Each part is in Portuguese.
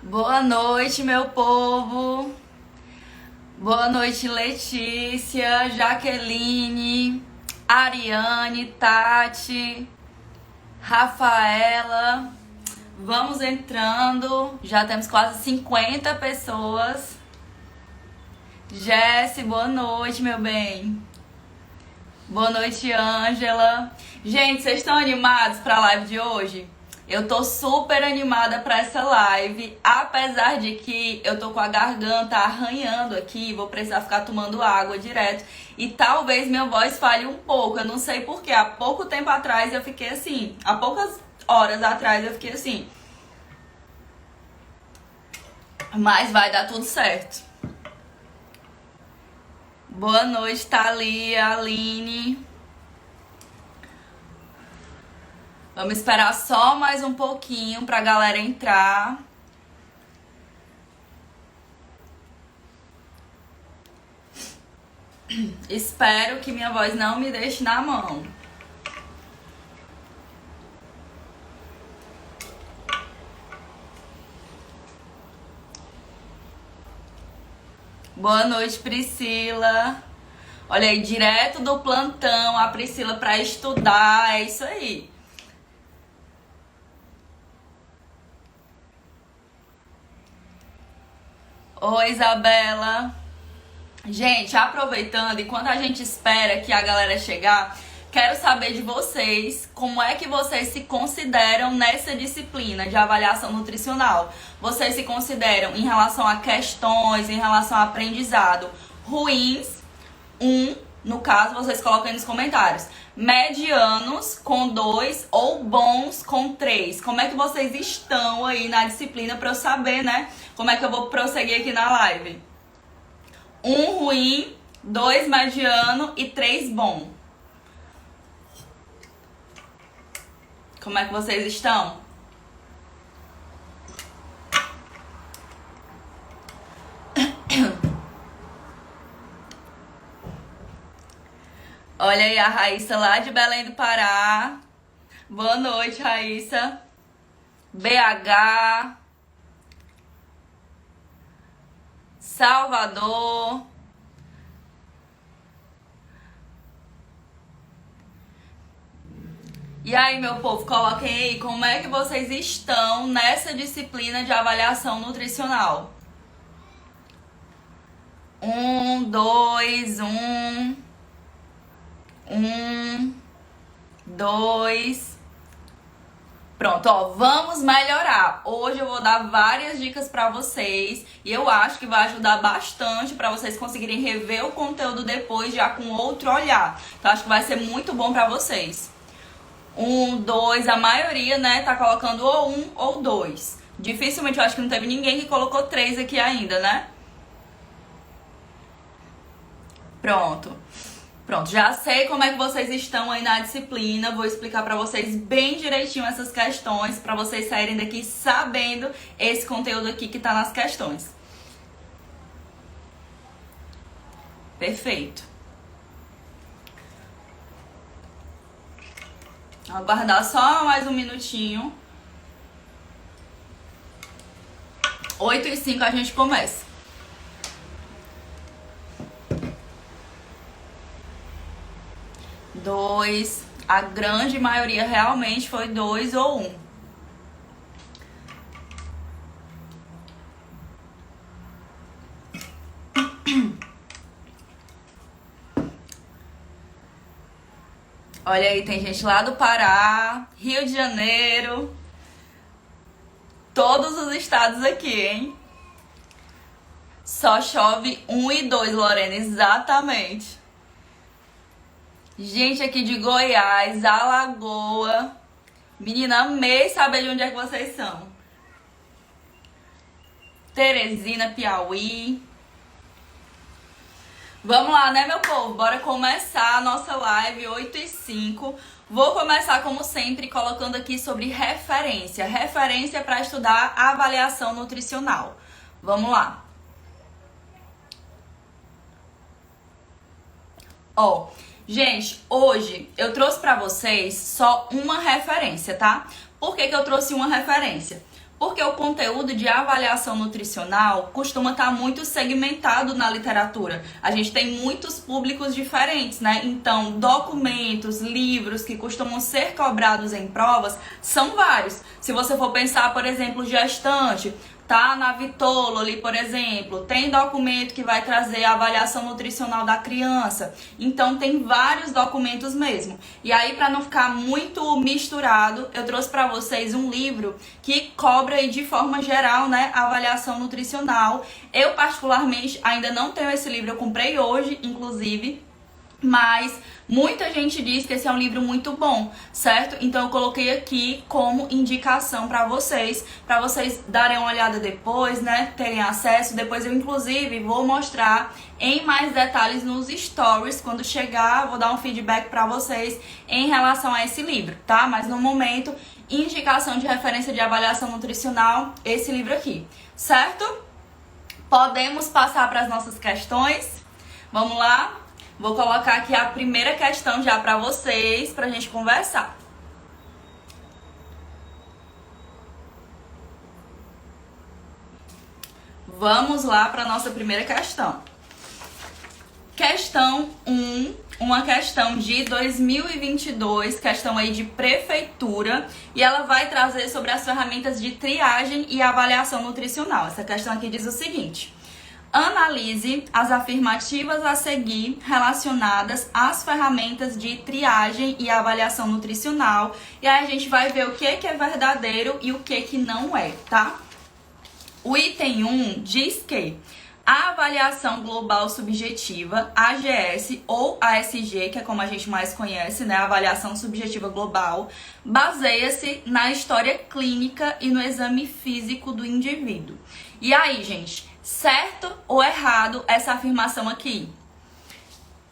Boa noite, meu povo. Boa noite, Letícia, Jaqueline, Ariane, Tati, Rafaela. Vamos entrando. Já temos quase 50 pessoas. Jesse, boa noite, meu bem. Boa noite, Ângela. Gente, vocês estão animados para a live de hoje? Eu tô super animada para essa live, apesar de que eu tô com a garganta arranhando aqui, vou precisar ficar tomando água direto e talvez minha voz falhe um pouco, eu não sei porquê. Há pouco tempo atrás eu fiquei assim, há poucas horas atrás eu fiquei assim. Mas vai dar tudo certo. Boa noite, Thalia, Aline. Vamos esperar só mais um pouquinho pra galera entrar. Espero que minha voz não me deixe na mão. Boa noite, Priscila. Olha aí, direto do plantão, a Priscila pra estudar, é isso aí. Oi, Isabela. Gente, aproveitando, enquanto a gente espera que a galera chegar, quero saber de vocês, como é que vocês se consideram nessa disciplina de avaliação nutricional? Vocês se consideram em relação a questões, em relação a aprendizado, ruins? No caso, vocês colocam aí nos comentários. Medianos com 2 ou bons com 3. Como é que vocês estão aí na disciplina para eu saber, né? Como é que eu vou prosseguir aqui na live? 1 ruim, 2 mediano e 3 bom. Como é que vocês estão? Olha aí a Raíssa lá de Belém do Pará. Boa noite, Raíssa. BH. Salvador. E aí, meu povo, coloquem aí como é que vocês estão nessa disciplina de avaliação nutricional. 1, 2, 1. 1, 2. Pronto, ó, vamos melhorar. Hoje eu vou dar várias dicas pra vocês e eu acho que vai ajudar bastante pra vocês conseguirem rever o conteúdo depois já com outro olhar. Então acho que vai ser muito bom pra vocês. 1, 2, a maioria, né, tá colocando ou 1 ou 2. Dificilmente eu acho que não teve ninguém que colocou 3 aqui ainda, né? Pronto. Pronto, já sei como é que vocês estão aí na disciplina, vou explicar pra vocês bem direitinho essas questões, pra vocês saírem daqui sabendo esse conteúdo aqui que tá nas questões. Perfeito. Vou aguardar só mais um minutinho. 8h05 a gente começa. 2, a grande maioria realmente foi 2 ou 1. Olha aí, tem gente lá do Pará, Rio de Janeiro, todos os estados aqui, hein? Só chove 1 e 2, Lorena, exatamente. Gente aqui de Goiás, Alagoa. Menina, amei saber de onde é que vocês são. Teresina, Piauí. Vamos lá, né, meu povo? Bora começar a nossa live 8h05. Vou começar, como sempre, colocando aqui sobre referência. Referência para estudar a avaliação nutricional. Vamos lá. Ó, Gente, hoje eu trouxe pra vocês só uma referência, tá? Por que que eu trouxe uma referência? Porque o conteúdo de avaliação nutricional costuma estar muito segmentado na literatura. A gente tem muitos públicos diferentes, né? Então, documentos, livros que costumam ser cobrados em provas são vários. Se você for pensar, por exemplo, gestante, tá na Vitolo ali, por exemplo, tem documento que vai trazer a avaliação nutricional da criança. Então tem vários documentos mesmo. E aí, para não ficar muito misturado, eu trouxe para vocês um livro que cobra aí de forma geral, né, a avaliação nutricional. Eu particularmente ainda não tenho esse livro, eu comprei hoje, inclusive. Mas muita gente diz que esse é um livro muito bom, certo? Então eu coloquei aqui como indicação para vocês darem uma olhada depois, né? Terem acesso. Depois eu inclusive vou mostrar em mais detalhes nos stories. Quando chegar, vou dar um feedback para vocês em relação a esse livro, tá? Mas no momento, indicação de referência de avaliação nutricional, esse livro aqui, certo? Podemos passar para as nossas questões? Vamos lá? Vou colocar aqui a primeira questão já para vocês, pra gente conversar. Vamos lá para nossa primeira questão. Questão 1, uma questão de 2022, questão aí de prefeitura, e ela vai trazer sobre as ferramentas de triagem e avaliação nutricional. Essa questão aqui diz o seguinte: analise as afirmativas a seguir relacionadas às ferramentas de triagem e avaliação nutricional. E aí a gente vai ver o que é verdadeiro e o que não é, tá? O item 1 diz que a avaliação global subjetiva, AGS ou ASG, que é como a gente mais conhece, né, a avaliação subjetiva global, baseia-se na história clínica e no exame físico do indivíduo. E aí, gente, certo ou errado essa afirmação aqui?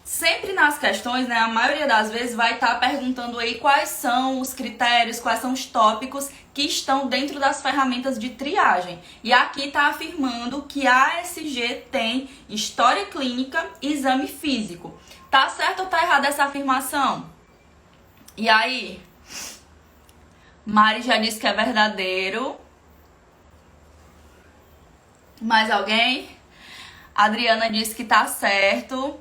Sempre nas questões, né, a maioria das vezes vai estar perguntando aí quais são os critérios, quais são os tópicos que estão dentro das ferramentas de triagem. E aqui está afirmando que a ASG tem história clínica e exame físico. Tá certo ou tá errada essa afirmação? E aí? Mari já disse que é verdadeiro. Mais alguém? Adriana disse que tá certo.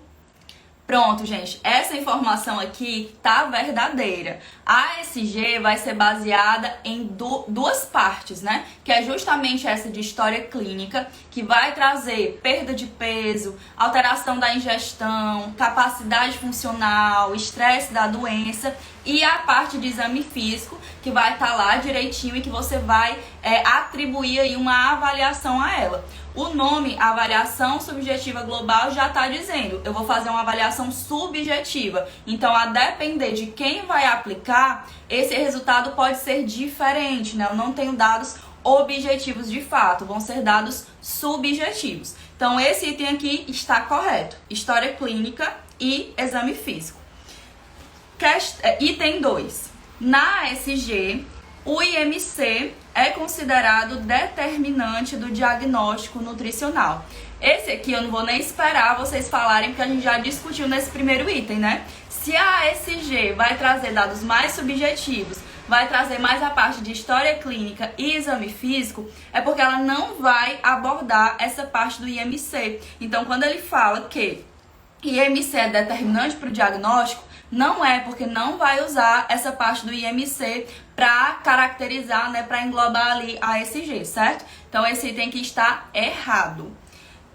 Pronto, gente, essa informação aqui tá verdadeira. A ASG vai ser baseada em duas partes, né? Que é justamente essa de história clínica, que vai trazer perda de peso, alteração da ingestão, capacidade funcional, estresse da doença, e a parte de exame físico, que vai estar lá direitinho e que você vai atribuir aí uma avaliação a ela. O nome avaliação subjetiva global já está dizendo, eu vou fazer uma avaliação subjetiva. Então, a depender de quem vai aplicar, esse resultado pode ser diferente, né? Eu não tenho dados objetivos de fato, vão ser dados subjetivos. Então, esse item aqui está correto. História clínica e exame físico. Item 2. Na ASG, o IMC é considerado determinante do diagnóstico nutricional. Esse aqui eu não vou nem esperar vocês falarem, porque a gente já discutiu nesse primeiro item, né? Se a ASG vai trazer dados mais subjetivos, vai trazer mais a parte de história clínica e exame físico, é porque ela não vai abordar essa parte do IMC. Então, quando ele fala que IMC é determinante para o diagnóstico, não é, porque não vai usar essa parte do IMC para caracterizar, né, para englobar ali a ASG, certo? Então, esse item aqui está errado.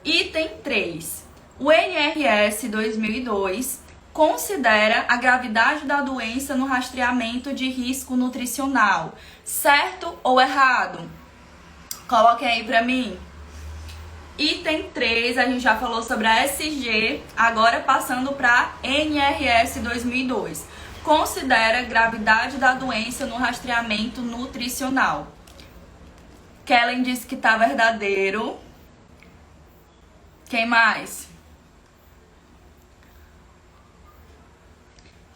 Item 3. O NRS 2002 considera a gravidade da doença no rastreamento de risco nutricional. Certo ou errado? Coloquem aí para mim. Item 3, a gente já falou sobre a SG, agora passando para NRS 2002. Considera gravidade da doença no rastreamento nutricional. Kellen disse que tá verdadeiro. Quem mais?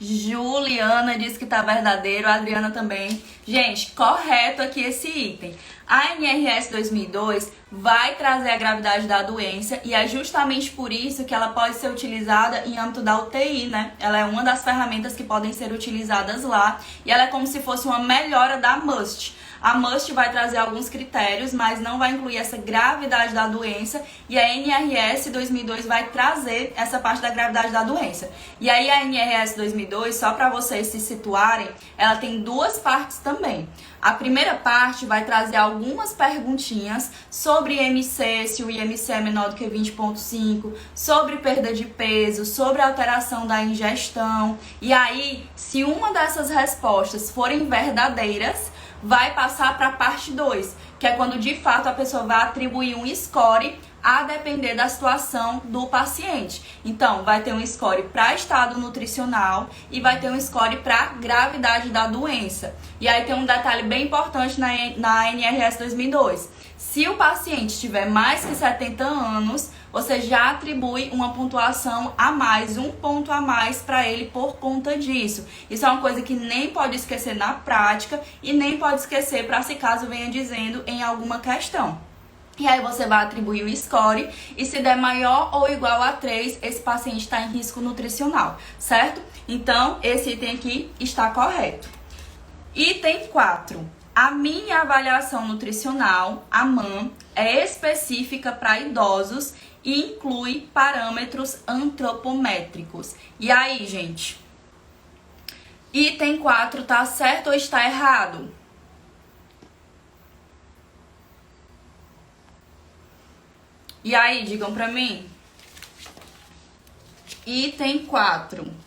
Juliana disse que tá verdadeiro, a Adriana também. Gente, correto aqui esse item. A NRS 2002 vai trazer a gravidade da doença e é justamente por isso que ela pode ser utilizada em âmbito da UTI, né? Ela é uma das ferramentas que podem ser utilizadas lá e ela é como se fosse uma melhora da MUST. A MUST vai trazer alguns critérios, mas não vai incluir essa gravidade da doença. E a NRS 2002 vai trazer essa parte da gravidade da doença. E aí a NRS 2002, só para vocês se situarem, ela tem duas partes também. A primeira parte vai trazer algumas perguntinhas sobre IMC, se o IMC é menor do que 20,5, sobre perda de peso, sobre alteração da ingestão. E aí, se uma dessas respostas forem verdadeiras, vai passar para a parte 2, que é quando de fato a pessoa vai atribuir um score a depender da situação do paciente. Então, vai ter um score para estado nutricional e vai ter um score para gravidade da doença. E aí tem um detalhe bem importante na NRS 2002. Se o paciente tiver mais que 70 anos, você já atribui uma pontuação a mais, um ponto a mais para ele por conta disso. Isso é uma coisa que nem pode esquecer na prática e nem pode esquecer para se caso venha dizendo em alguma questão. E aí você vai atribuir o score e se der maior ou igual a 3, esse paciente está em risco nutricional, certo? Então, esse item aqui está correto. Item 4. A minha avaliação nutricional, a MAN, é específica para idosos e inclui parâmetros antropométricos. E aí, gente? Item 4 tá certo ou está errado? E aí, digam pra mim. Item 4.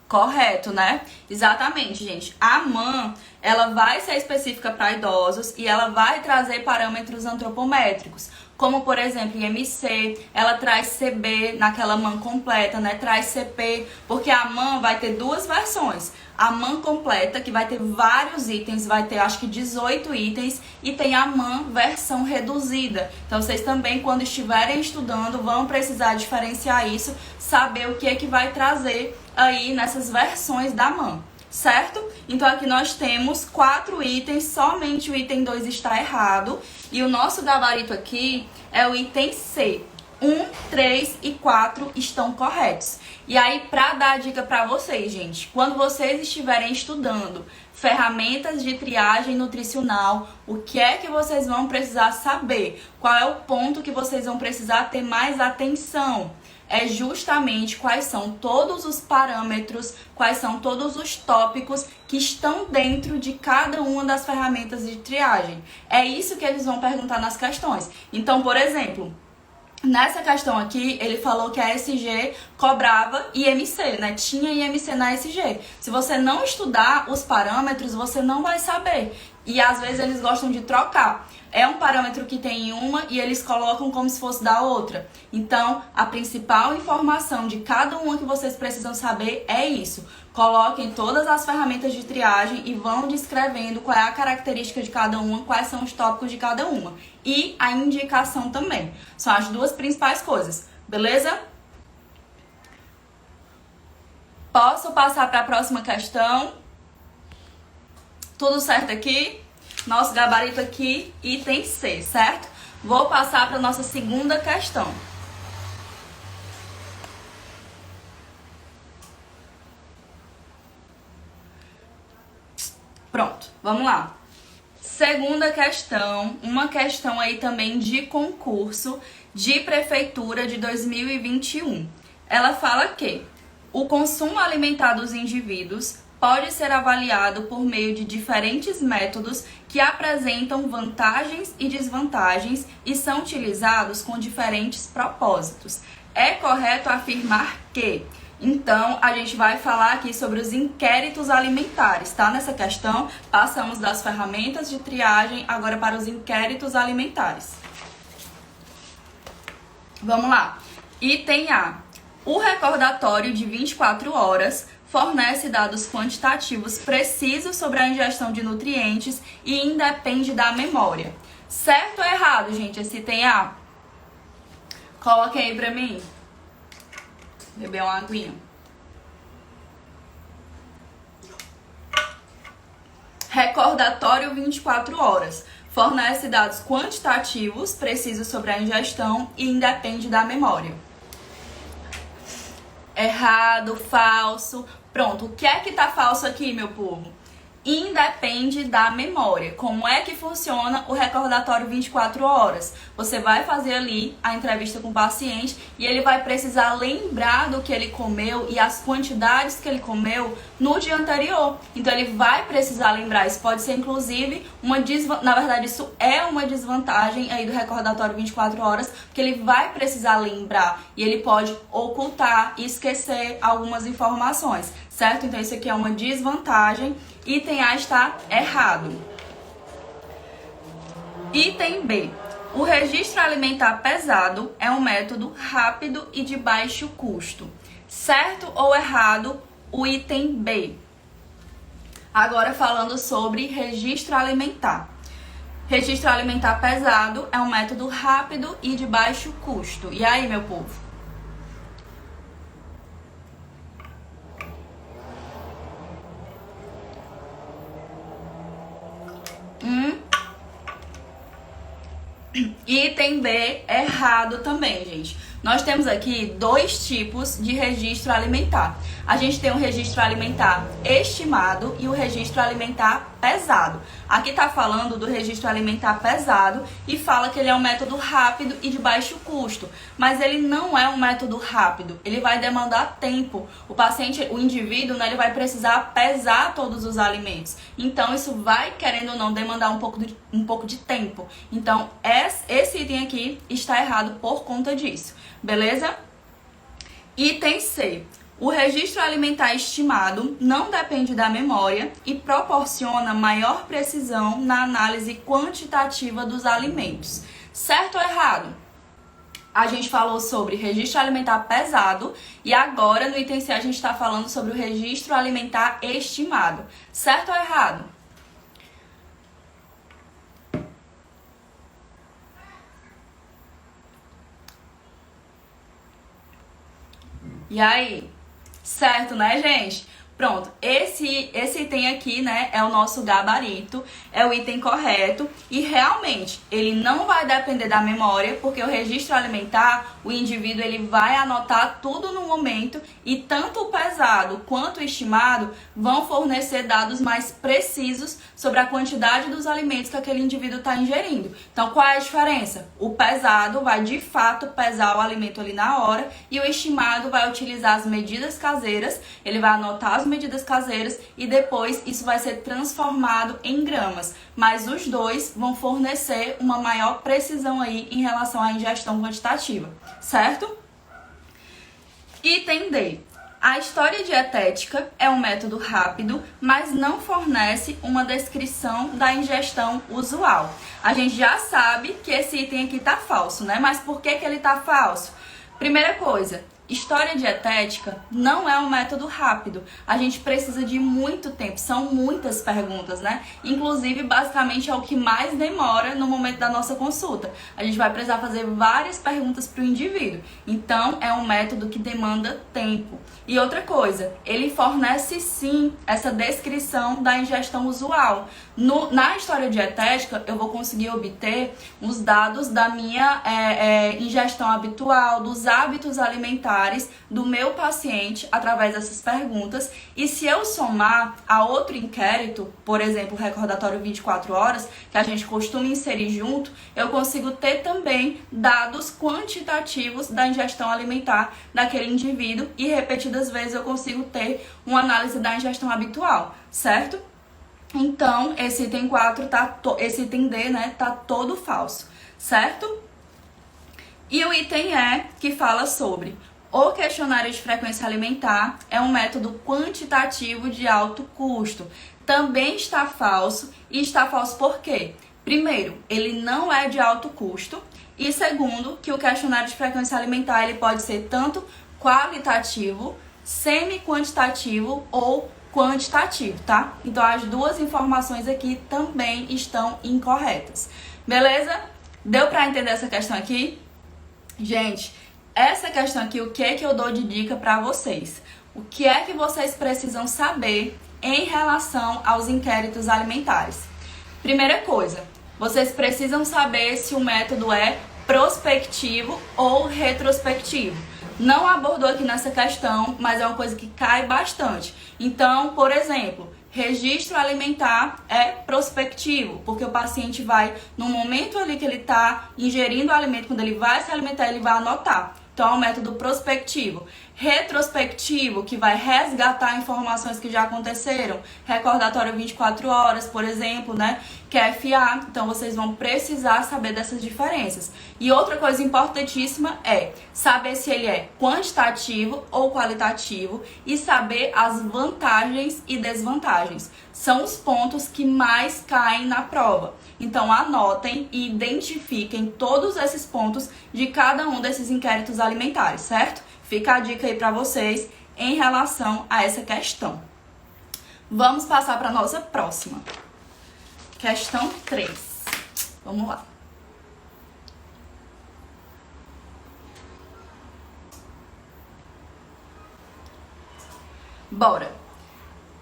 Correto, né? Exatamente, gente. A MAN, ela vai ser específica para idosos e ela vai trazer parâmetros antropométricos, como, por exemplo, IMC, ela traz CB naquela MAN completa, né? Traz CP, porque a MAN vai ter duas versões. A MAN completa, que vai ter vários itens, vai ter acho que 18 itens, e tem a MAN versão reduzida. Então, vocês também, quando estiverem estudando, vão precisar diferenciar isso, saber o que é que vai trazer aí nessas versões da MAN, certo? Então aqui nós temos 4 itens, somente o item 2 está errado, e o nosso gabarito aqui é o item C. 1, 3 e 4 estão corretos. E aí, pra dar a dica pra vocês, gente, quando vocês estiverem estudando ferramentas de triagem nutricional, o que é que vocês vão precisar saber? Qual é o ponto que vocês vão precisar ter mais atenção? É justamente quais são todos os parâmetros, quais são todos os tópicos que estão dentro de cada uma das ferramentas de triagem. É isso que eles vão perguntar nas questões. Então, por exemplo, nessa questão aqui, ele falou que a SG cobrava IMC, né? Tinha IMC na SG. Se você não estudar os parâmetros, você não vai saber. E às vezes eles gostam de trocar. É um parâmetro que tem em uma e eles colocam como se fosse da outra. Então, a principal informação de cada uma que vocês precisam saber é isso. Coloquem todas as ferramentas de triagem e vão descrevendo qual é a característica de cada uma, quais são os tópicos de cada uma. E a indicação também. São as duas principais coisas. Beleza? Posso passar para a próxima questão? Tudo certo aqui? Nosso gabarito aqui, item C, certo? Vou passar para a nossa segunda questão. Pronto, vamos lá. Segunda questão, uma questão aí também de concurso de prefeitura de 2021. Ela fala que o consumo alimentar dos indivíduos pode ser avaliado por meio de diferentes métodos que apresentam vantagens e desvantagens e são utilizados com diferentes propósitos. É correto afirmar que... Então, a gente vai falar aqui sobre os inquéritos alimentares, tá? Nessa questão, passamos das ferramentas de triagem agora para os inquéritos alimentares. Vamos lá. Item A. O recordatório de 24 horas fornece dados quantitativos precisos sobre a ingestão de nutrientes e independe da memória. Certo ou errado, gente, esse item A? Coloquem aí pra mim. Beber uma aguinha. Recordatório 24 horas. Fornece dados quantitativos precisos sobre a ingestão e independe da memória. Errado, falso. Pronto, o que é que tá falso aqui, meu povo? Independe da memória. Como é que funciona o recordatório 24 horas? Você vai fazer ali a entrevista com o paciente e ele vai precisar lembrar do que ele comeu e as quantidades que ele comeu no dia anterior. Então ele vai precisar lembrar. Isso pode ser inclusive uma desvantagem. Na verdade, isso é uma desvantagem aí do recordatório 24 horas, porque ele vai precisar lembrar e ele pode ocultar e esquecer algumas informações, certo? Então isso aqui é uma desvantagem. Item A está errado. Item B. O registro alimentar pesado é um método rápido e de baixo custo. Certo ou errado o item B? Agora falando sobre registro alimentar. Registro alimentar pesado é um método rápido e de baixo custo. E aí, meu povo? Item B, errado também, gente. Nós temos aqui dois tipos de registro alimentar. A gente tem o registro alimentar estimado e o registro alimentar pesado. Aqui tá falando do registro alimentar pesado e fala que ele é um método rápido e de baixo custo. Mas ele não é um método rápido, ele vai demandar tempo. O paciente, o indivíduo, né, ele vai precisar pesar todos os alimentos. Então isso vai, querendo ou não, demandar um pouco de tempo. Então esse item aqui está errado por conta disso. Beleza? Item C. O registro alimentar estimado não depende da memória e proporciona maior precisão na análise quantitativa dos alimentos. Certo ou errado? A gente falou sobre registro alimentar pesado e agora no item C a gente está falando sobre o registro alimentar estimado. Certo ou errado? E aí? Certo, né, gente? Pronto, esse item aqui, né, é o nosso gabarito, é o item correto e realmente ele não vai depender da memória, porque o registro alimentar, o indivíduo ele vai anotar tudo no momento e tanto o pesado quanto o estimado vão fornecer dados mais precisos sobre a quantidade dos alimentos que aquele indivíduo está ingerindo. Então, qual é a diferença? O pesado vai de fato pesar o alimento ali na hora e o estimado vai utilizar as medidas caseiras, ele vai anotar as medidas caseiras e depois isso vai ser transformado em gramas. Mas os dois vão fornecer uma maior precisão aí em relação à ingestão quantitativa, certo? Item D. A história dietética é um método rápido, mas não fornece uma descrição da ingestão usual. A gente já sabe que esse item aqui tá falso, né? Mas por que ele tá falso? Primeira coisa, história dietética não é um método rápido. A gente precisa de muito tempo, são muitas perguntas, né? Inclusive, basicamente, é o que mais demora no momento da nossa consulta. A gente vai precisar fazer várias perguntas para o indivíduo. Então, é um método que demanda tempo. E outra coisa, ele fornece sim essa descrição da ingestão usual. Na história dietética, eu vou conseguir obter os dados da minha ingestão habitual, dos hábitos alimentares do meu paciente através dessas perguntas. E se eu somar a outro inquérito, por exemplo, o recordatório 24 horas, que a gente costuma inserir junto, eu consigo ter também dados quantitativos da ingestão alimentar daquele indivíduo e repetidas vezes eu consigo ter uma análise da ingestão habitual, certo? Então, esse item 4 esse item D, né, tá todo falso, certo? E o item E, que fala sobre o questionário de frequência alimentar é um método quantitativo de alto custo. Também está falso, e está falso por quê? Primeiro, ele não é de alto custo, e segundo, que o questionário de frequência alimentar ele pode ser tanto qualitativo, semi-quantitativo ou quantitativo, tá? Então as duas informações aqui também estão incorretas. Beleza? Deu pra entender essa questão aqui? Gente, essa questão aqui, o que é que eu dou de dica para vocês? O que é que vocês precisam saber em relação aos inquéritos alimentares? Primeira coisa, vocês precisam saber se o método é prospectivo ou retrospectivo. Não abordou aqui nessa questão, mas é uma coisa que cai bastante. Então, por exemplo, registro alimentar é prospectivo, porque o paciente vai, no momento ali que ele está ingerindo o alimento, quando ele vai se alimentar, ele vai anotar. Então, é um método prospectivo. Retrospectivo, que vai resgatar informações que já aconteceram. Recordatório 24 horas, por exemplo, né? Que é FA. Então, vocês vão precisar saber dessas diferenças. E outra coisa importantíssima é saber se ele é quantitativo ou qualitativo e saber as vantagens e desvantagens. São os pontos que mais caem na prova. Então, anotem e identifiquem todos esses pontos de cada um desses inquéritos alimentares, certo? Fica a dica aí para vocês em relação a essa questão. Vamos passar para a nossa próxima. Questão 3. Vamos lá. Bora!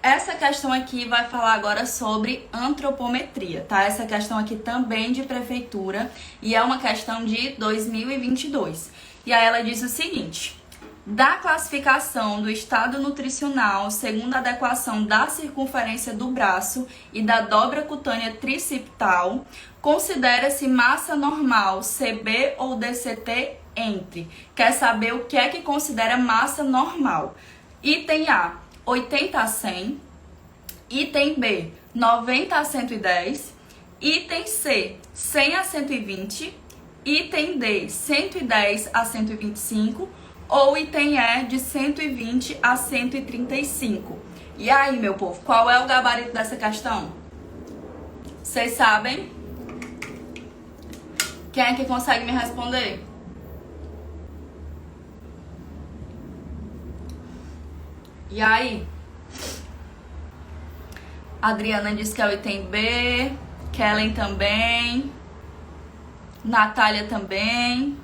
Essa questão aqui vai falar agora sobre antropometria, tá? Essa questão aqui também de prefeitura e é uma questão de 2022. E aí ela diz o seguinte: da classificação do estado nutricional segundo a adequação da circunferência do braço e da dobra cutânea tricipital, considera-se massa normal CB ou DCT entre. Quer saber o que é que considera massa normal? Item A, 80 a 100. Item B, 90 a 110. Item C, 100 a 120. Item D, 110 a 125. Ou item E, de 120 a 135. E aí, meu povo, qual é o gabarito dessa questão? Vocês sabem? Quem é que consegue me responder? E aí? Adriana disse que é o item B. Kellen também. Natália também.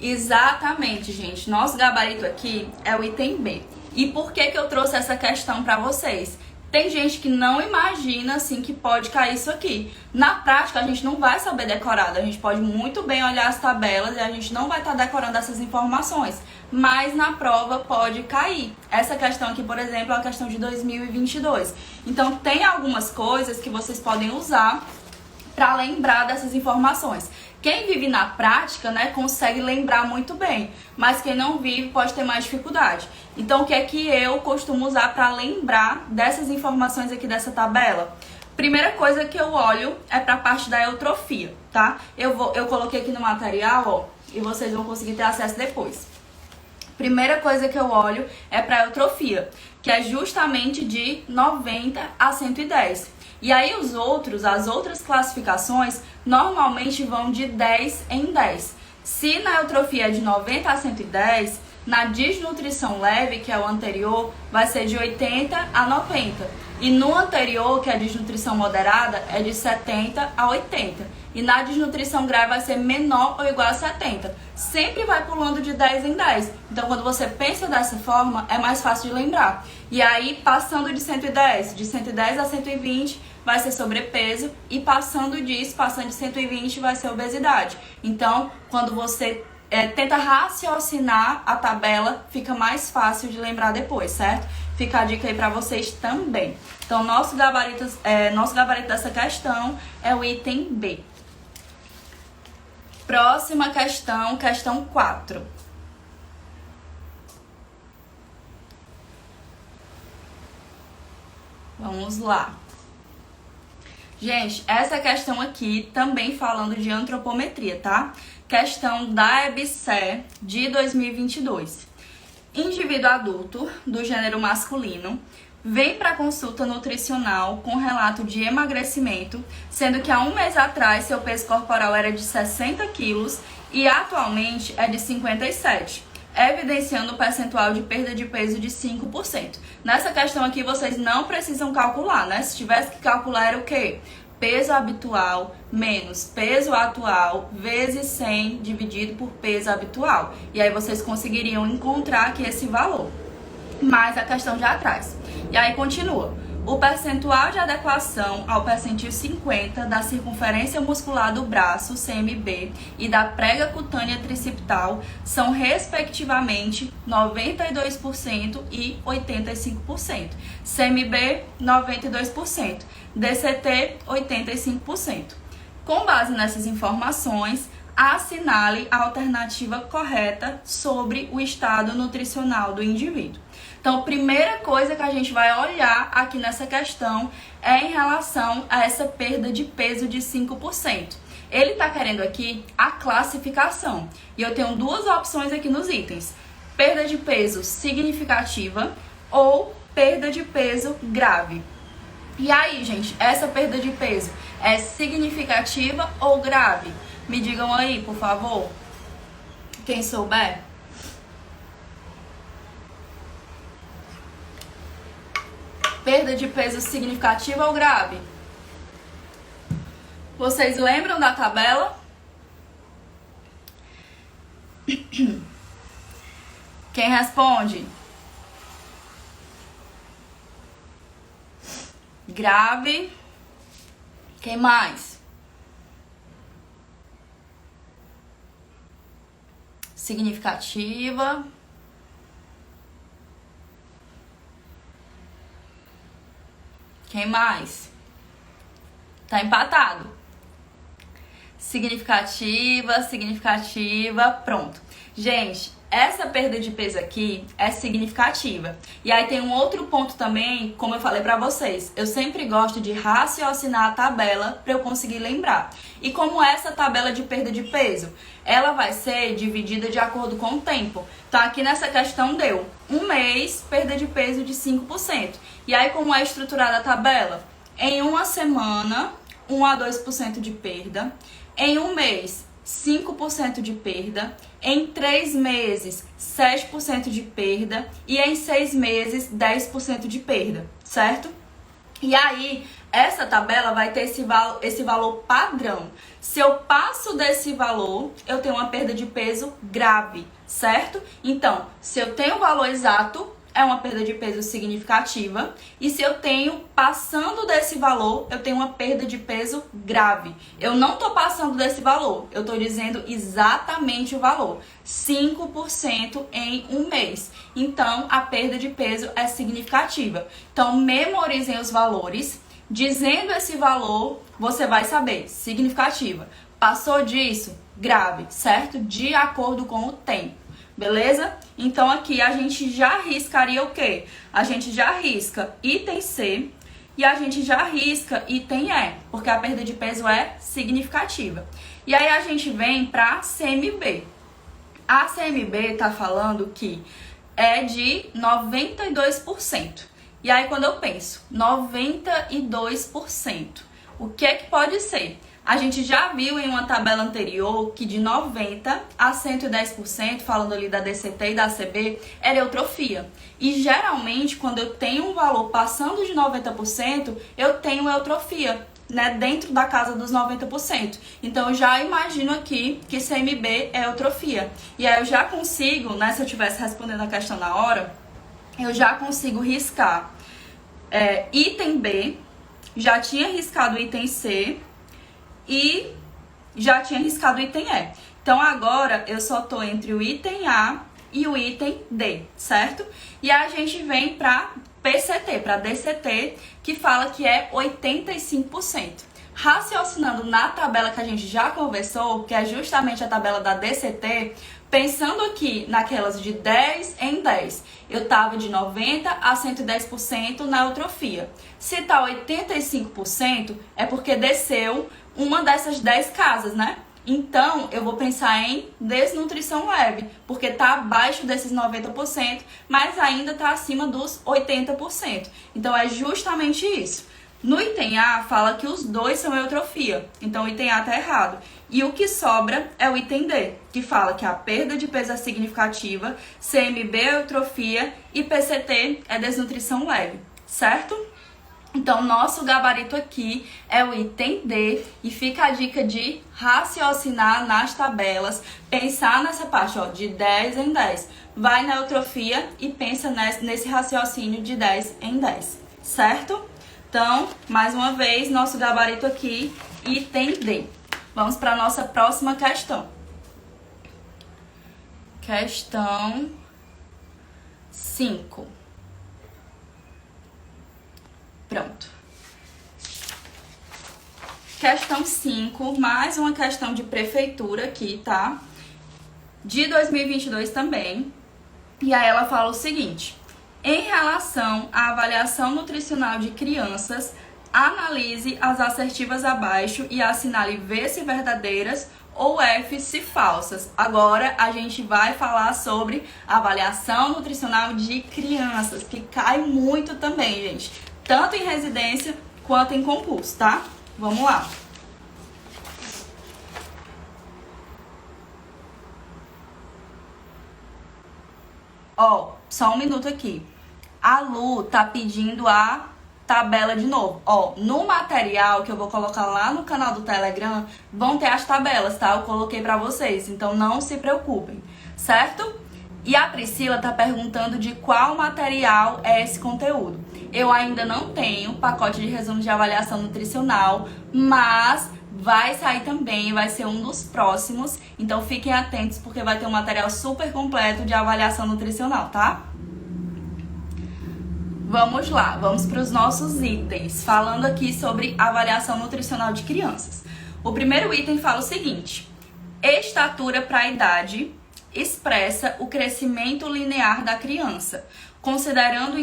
Exatamente, gente. Nosso gabarito aqui é o item B. E por que que eu trouxe essa questão para vocês? Tem gente que não imagina, assim, que pode cair isso aqui. Na prática, a gente não vai saber decorado. A gente pode muito bem olhar as tabelas e a gente não vai estar decorando essas informações. Mas na prova pode cair. Essa questão aqui, por exemplo, é uma questão de 2022. Então, tem algumas coisas que vocês podem usar para lembrar dessas informações. Quem vive na prática, né, consegue lembrar muito bem, mas quem não vive pode ter mais dificuldade. Então, o que é que eu costumo usar para lembrar dessas informações aqui dessa tabela? Primeira coisa que eu olho é para a parte da eutrofia, tá? Eu coloquei aqui no material, ó, e vocês vão conseguir ter acesso depois. Primeira coisa que eu olho é para a eutrofia, que é justamente de 90 a 110. E aí as outras classificações normalmente vão de 10 em 10. Se na eutrofia é de 90 a 110, na desnutrição leve, que é o anterior, vai ser de 80 a 90. E no anterior, que é a desnutrição moderada, é de 70 a 80. E na desnutrição grave vai ser menor ou igual a 70. Sempre vai pulando de 10 em 10. Então, quando você pensa dessa forma, é mais fácil de lembrar. E aí, passando de 110 a 120, vai ser sobrepeso. E passando de 120, vai ser obesidade. Então, quando você tenta raciocinar a tabela, fica mais fácil de lembrar depois, certo? Fica a dica aí pra vocês também. Então, nosso gabarito dessa questão é o item B. Próxima questão, questão 4. Vamos lá. Gente, essa questão aqui também falando de antropometria, tá? Questão da EBSER de 2022. Indivíduo adulto do gênero masculino vem para consulta nutricional com relato de emagrecimento, sendo que há um mês atrás seu peso corporal era de 60 quilos e atualmente é de 57, evidenciando o percentual de perda de peso de 5%. Nessa questão aqui vocês não precisam calcular, né? Se tivesse que calcular era o quê? peso habitual menos peso atual vezes 100 dividido por peso habitual. E aí vocês conseguiriam encontrar aqui esse valor. Mais a questão de atrás. E aí continua. O percentual de adequação ao percentil 50 da circunferência muscular do braço, CMB, e da prega cutânea tricipital são, respectivamente, 92% e 85%. CMB, 92%. DCT, 85%. Com base nessas informações, assinale a alternativa correta sobre o estado nutricional do indivíduo. Então, a primeira coisa que a gente vai olhar aqui nessa questão é em relação a essa perda de peso de 5%. Ele está querendo aqui a classificação. E eu tenho duas opções aqui nos itens. Perda de peso significativa ou perda de peso grave. E aí, gente, essa perda de peso é significativa ou grave? Me digam aí, por favor. Quem souber. Perda de peso significativa ou grave? Vocês lembram da tabela? Quem responde? Grave. Quem mais? Significativa. Quem mais? Tá empatado. Significativa, pronto. Gente, essa perda de peso aqui é significativa. E aí tem um outro ponto também, como eu falei pra vocês. Eu sempre gosto de raciocinar a tabela pra eu conseguir lembrar. E como essa tabela de perda de peso, ela vai ser dividida de acordo com o tempo. Então aqui nessa questão deu 1 mês, perda de peso de 5%. E aí como é estruturada a tabela? Em uma semana, 1 a 2% de perda. Em um mês, 5% de perda. Em 3 meses, 7% de perda. E em 6 meses, 10% de perda, certo? E aí, essa tabela vai ter esse valor padrão. Se eu passo desse valor, eu tenho uma perda de peso grave, certo? Então, se eu tenho o valor exato, é uma perda de peso significativa. E se eu tenho, passando desse valor, eu tenho uma perda de peso grave. Eu não estou passando desse valor, eu estou dizendo exatamente o valor. 5% em um mês. Então, a perda de peso é significativa. Então, memorizem os valores. Dizendo esse valor, você vai saber. Significativa. Passou disso? Grave, certo? De acordo com o tempo. Beleza? Então aqui a gente já riscaria o quê? A gente já risca item C e a gente já risca item E, porque a perda de peso é significativa. E aí a gente vem para a CMB. A CMB tá falando que é de 92%. E aí quando eu penso 92%, o que é que pode ser? A gente já viu em uma tabela anterior que de 90% a 110%, falando ali da DCT e da ACB, era eutrofia. E geralmente, quando eu tenho um valor passando de 90%, eu tenho eutrofia, né, dentro da casa dos 90%. Então, eu já imagino aqui que CMB é eutrofia. E aí eu já consigo, né, se eu estivesse respondendo a questão na hora, eu já consigo riscar item B, já tinha riscado o item C, e já tinha riscado o item E. Então, agora, eu só tô entre o item A e o item D, certo? E a gente vem para PCT, para DCT, que fala que é 85%. Raciocinando na tabela que a gente já conversou, que é justamente a tabela da DCT, pensando aqui naquelas de 10 em 10, eu tava de 90% a 110% na eutrofia. Se tá 85%, é porque desceu uma dessas 10 casas, né? Então, eu vou pensar em desnutrição leve, porque tá abaixo desses 90%, mas ainda tá acima dos 80%. Então, é justamente isso. No item A, fala que os dois são eutrofia. Então, o item A tá errado. E o que sobra é o item D, que fala que a perda de peso é significativa, CMB é eutrofia e PCT é desnutrição leve, certo? Então, nosso gabarito aqui é o item D e fica a dica de raciocinar nas tabelas, pensar nessa parte, ó, de 10 em 10. Vai na eutrofia e pensa nesse raciocínio de 10 em 10, certo? Então, mais uma vez, nosso gabarito aqui, item D. Vamos para a nossa próxima questão. Questão 5. Pronto. Questão 5, mais uma questão de prefeitura aqui, tá? De 2022 também. E aí ela fala o seguinte: em relação à avaliação nutricional de crianças, analise as assertivas abaixo e assinale V se verdadeiras ou F se falsas. Agora a gente vai falar sobre avaliação nutricional de crianças, que cai muito também, gente. Tanto em residência quanto em concurso, tá? Vamos lá. Ó, só um minuto aqui. A Lu tá pedindo a tabela de novo. Ó, no material que eu vou colocar lá no canal do Telegram, vão ter as tabelas, tá? Eu coloquei pra vocês, então não se preocupem, certo? E a Priscila tá perguntando de qual material é esse conteúdo. Eu ainda não tenho pacote de resumo de avaliação nutricional, mas vai sair também, vai ser um dos próximos. Então fiquem atentos porque vai ter um material super completo de avaliação nutricional, tá? Vamos lá, vamos para os nossos itens, falando aqui sobre avaliação nutricional de crianças. O primeiro item fala o seguinte: estatura para a idade expressa o crescimento linear da criança, considerado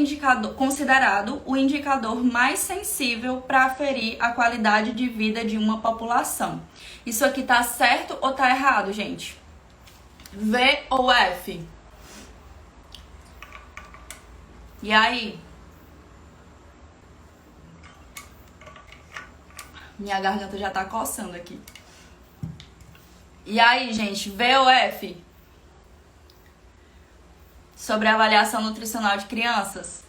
o indicador mais sensível para aferir a qualidade de vida de uma população. Isso aqui tá certo ou tá errado, gente? V ou F? E aí? Minha garganta já tá coçando aqui. E aí, gente, V ou F? Sobre a avaliação nutricional de crianças?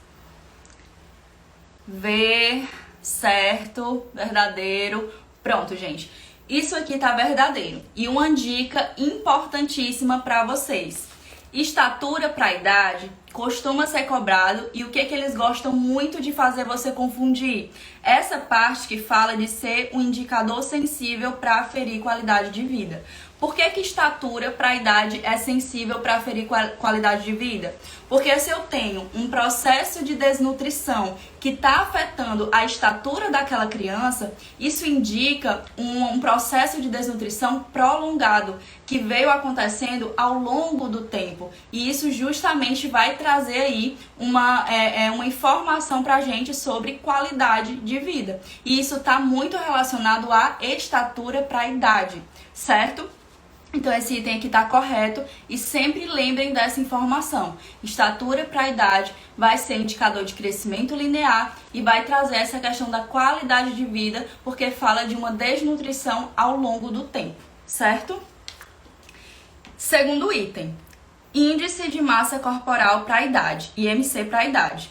V, certo, verdadeiro. Pronto, gente. Isso aqui tá verdadeiro. E uma dica importantíssima para vocês. Estatura para idade costuma ser cobrado e o que eles gostam muito de fazer você confundir? Essa parte que fala de ser um indicador sensível para aferir qualidade de vida. Por que estatura para a idade é sensível para aferir qualidade de vida? Porque se eu tenho um processo de desnutrição que está afetando a estatura daquela criança, isso indica um processo de desnutrição prolongado que veio acontecendo ao longo do tempo. E isso justamente vai trazer aí uma informação para a gente sobre qualidade de vida. E isso está muito relacionado à estatura para a idade, certo? Então esse item aqui está correto e sempre lembrem dessa informação. Estatura para a idade vai ser indicador de crescimento linear e vai trazer essa questão da qualidade de vida, porque fala de uma desnutrição ao longo do tempo, certo? Segundo item, índice de massa corporal para a idade, IMC para a idade.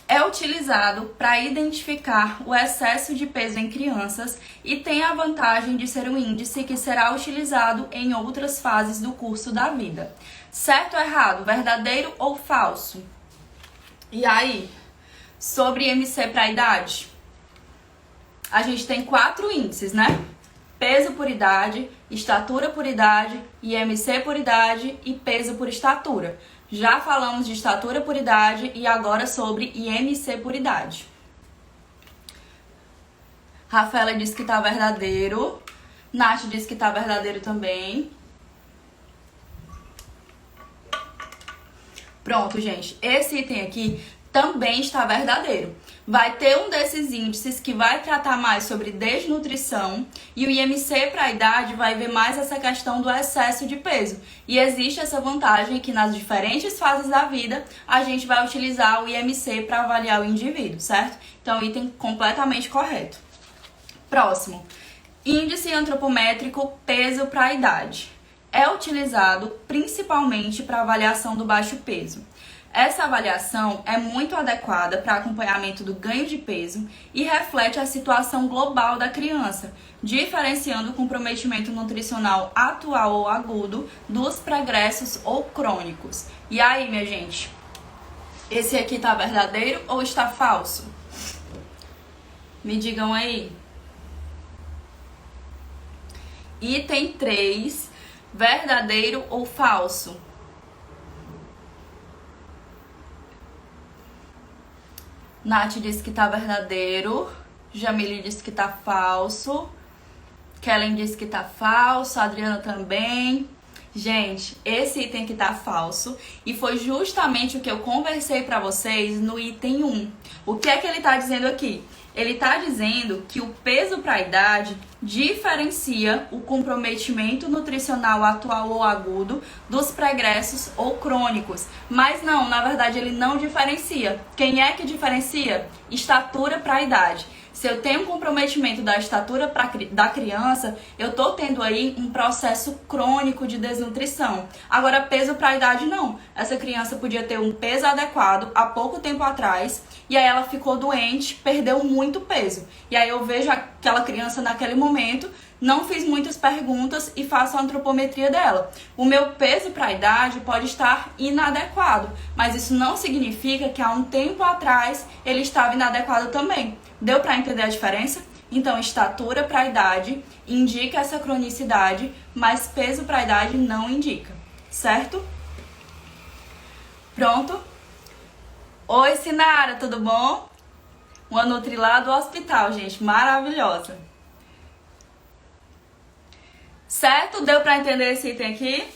É utilizado para identificar o excesso de peso em crianças e tem a vantagem de ser um índice que será utilizado em outras fases do curso da vida. Certo ou errado? Verdadeiro ou falso? E aí, sobre IMC para a idade? A gente tem 4 índices, né? Peso por idade, estatura por idade, IMC por idade e peso por estatura. Já falamos de estatura por idade e agora sobre IMC por idade. Rafaela disse que tá verdadeiro. Nath disse que tá verdadeiro também. Pronto, gente. Esse item aqui também está verdadeiro. Vai ter um desses índices que vai tratar mais sobre desnutrição e o IMC para a idade vai ver mais essa questão do excesso de peso. E existe essa vantagem que nas diferentes fases da vida a gente vai utilizar o IMC para avaliar o indivíduo, certo? Então, item completamente correto. Próximo. Índice antropométrico peso para a idade. É utilizado principalmente para avaliação do baixo peso. Essa avaliação é muito adequada para acompanhamento do ganho de peso e reflete a situação global da criança, diferenciando o comprometimento nutricional atual ou agudo dos pregressos ou crônicos. E aí, minha gente, esse aqui está verdadeiro ou está falso? Me digam aí. Item 3, verdadeiro ou falso? Nath disse que tá verdadeiro, Jamile disse que tá falso, Kellen disse que tá falso, Adriana também. Gente, esse item aqui tá falso e foi justamente o que eu conversei pra vocês no item 1. O que é que ele tá dizendo aqui? Ele tá dizendo que o peso para idade diferencia o comprometimento nutricional atual ou agudo dos pregressos ou crônicos. Mas não, na verdade ele não diferencia. Quem é que diferencia? Estatura para idade. Se eu tenho um comprometimento da estatura da criança, eu tô tendo aí um processo crônico de desnutrição. Agora, peso para a idade, não. Essa criança podia ter um peso adequado há pouco tempo atrás, e aí ela ficou doente, perdeu muito peso. E aí eu vejo aquela criança naquele momento, não fiz muitas perguntas e faço a antropometria dela. O meu peso para a idade pode estar inadequado, mas isso não significa que há um tempo atrás ele estava inadequado também. Deu para entender a diferença? Então, estatura para a idade indica essa cronicidade, mas peso para a idade não indica, certo? Pronto? Oi, Sinara, tudo bom? Uma Nutri lá do hospital, gente, maravilhosa. Certo? Deu para entender esse item aqui?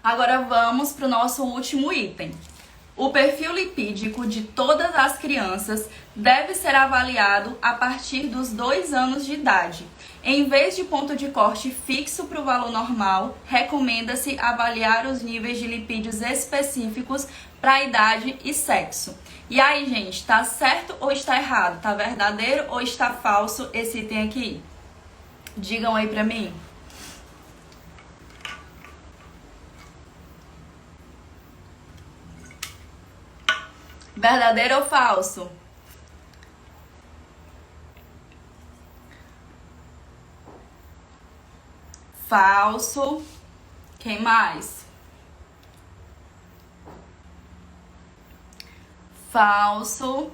Agora vamos para o nosso último item. O perfil lipídico de todas as crianças deve ser avaliado a partir dos 2 anos de idade. Em vez de ponto de corte fixo para o valor normal, recomenda-se avaliar os níveis de lipídios específicos para a idade e sexo. E aí, gente, está certo ou está errado? Está verdadeiro ou está falso esse item aqui? Digam aí pra mim. Verdadeiro ou falso? Falso. Quem mais? Falso.